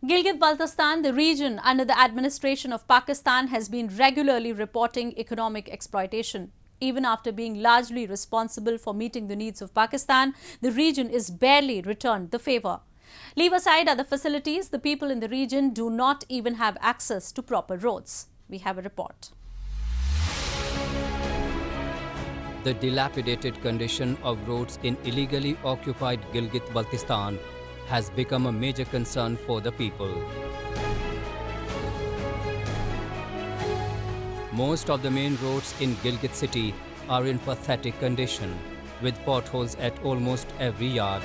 Gilgit-Baltistan, the region under the administration of Pakistan, has been regularly reporting economic exploitation. Even after being largely responsible for meeting the needs of Pakistan, the region is barely returned the favor. Leave aside other facilities, the people in the region do not even have access to proper roads. We have a report. The dilapidated condition of roads in illegally occupied Gilgit-Baltistan has become a major concern for the people. Most of the main roads in Gilgit city are in pathetic condition, with potholes at almost every yard.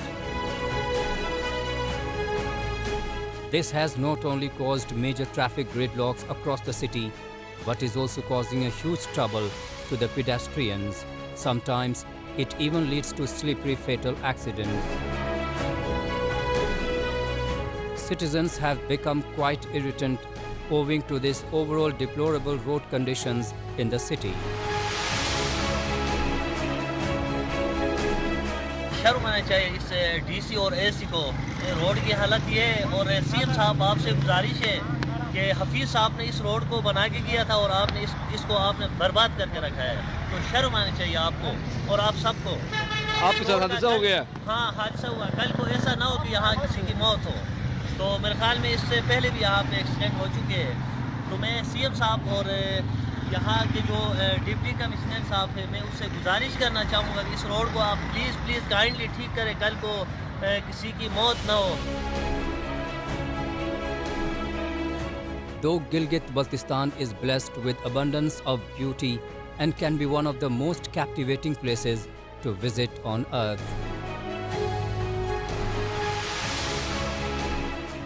This has not only caused major traffic gridlocks across the city, but is also causing a huge trouble to the pedestrians. Sometimes it even leads to slippery fatal accidents. Citizens have become quite irritant owing to this overall deplorable road conditions in the city. शर्म आना चाहिए इस DC और AC को। Road की हालत ये है और सीएम साहब आपसे गुजारिश है कि हफीज साहब ने इस रोड को बना के किया था और आपने इसको आपने बर्बाद करके रखा है। तो शर्म आनी चाहिए आपको और आप सबको। आपके साथ हादसा हो गया? हाँ, हादसा हुआ। कल को ऐसा ना हो कि यहाँ किसी की मौत हो। तो मेरे ख्याल में इससे पहले भी यहाँ पे एक्सीडेंट हो चुके हैं। तो मैं सीएम साहब और यहाँ के जो डिप्टी कमिश्नर साहब है, मैं उससे गुजारिश करना चाहूँगा कि इस रोड को आप प्लीज़ काइंडली ठीक करें, कल को किसी की मौत ना हो। Though Gilgit-Baltistan is blessed with abundance of beauty and can be one of the most captivating places to visit on earth,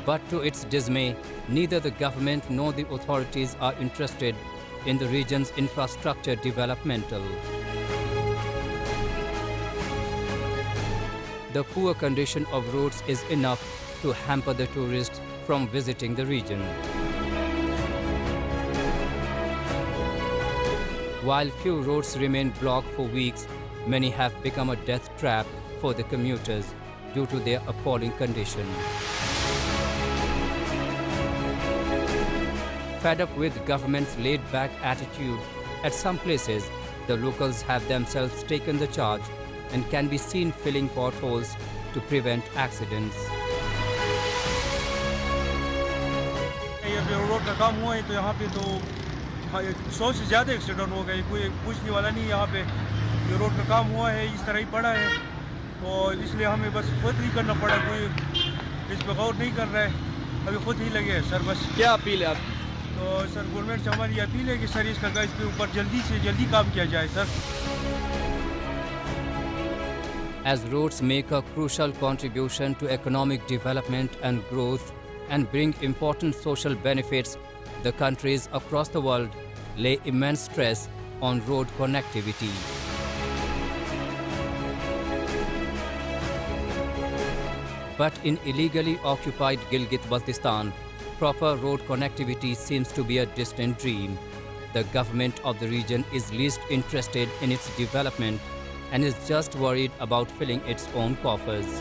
but to its dismay, neither the government nor the authorities are interested in the region's infrastructure developmental. The poor condition of roads is enough to hamper the tourists from visiting the region. While few roads remain blocked for weeks, many have become a death trap for the commuters due to their appalling condition. Fed up with government's laid-back attitude, at some places, the locals have themselves taken the charge and can be seen filling potholes to prevent accidents. Road का काम हुआ है तो यहाँ पे तो 100 से ज़्यादा एक्सीडेंट हो गए। कोई पूछने वाला नहीं यहाँ पे। ये रोड का काम हुआ है, इस तरह ही पड़ा है, तो इसलिए हमें बस खुद ही करना पड़ा। कोई इस पर गौर नहीं कर रहा है, अभी खुद ही लगे हैं सर। बस क्या अपील है आप? तो सर गवर्नमेंट से हमारी अपील है कि सर इसका इसके ऊपर जल्दी से जल्दी काम किया जाए sir. As roads make a crucial contribution to economic development and growth and bring important social benefits, the countries across the world lay immense stress on road connectivity. But in illegally occupied Gilgit-Baltistan, proper road connectivity seems to be a distant dream. The government of the region is least interested in its development and is just worried about filling its own coffers.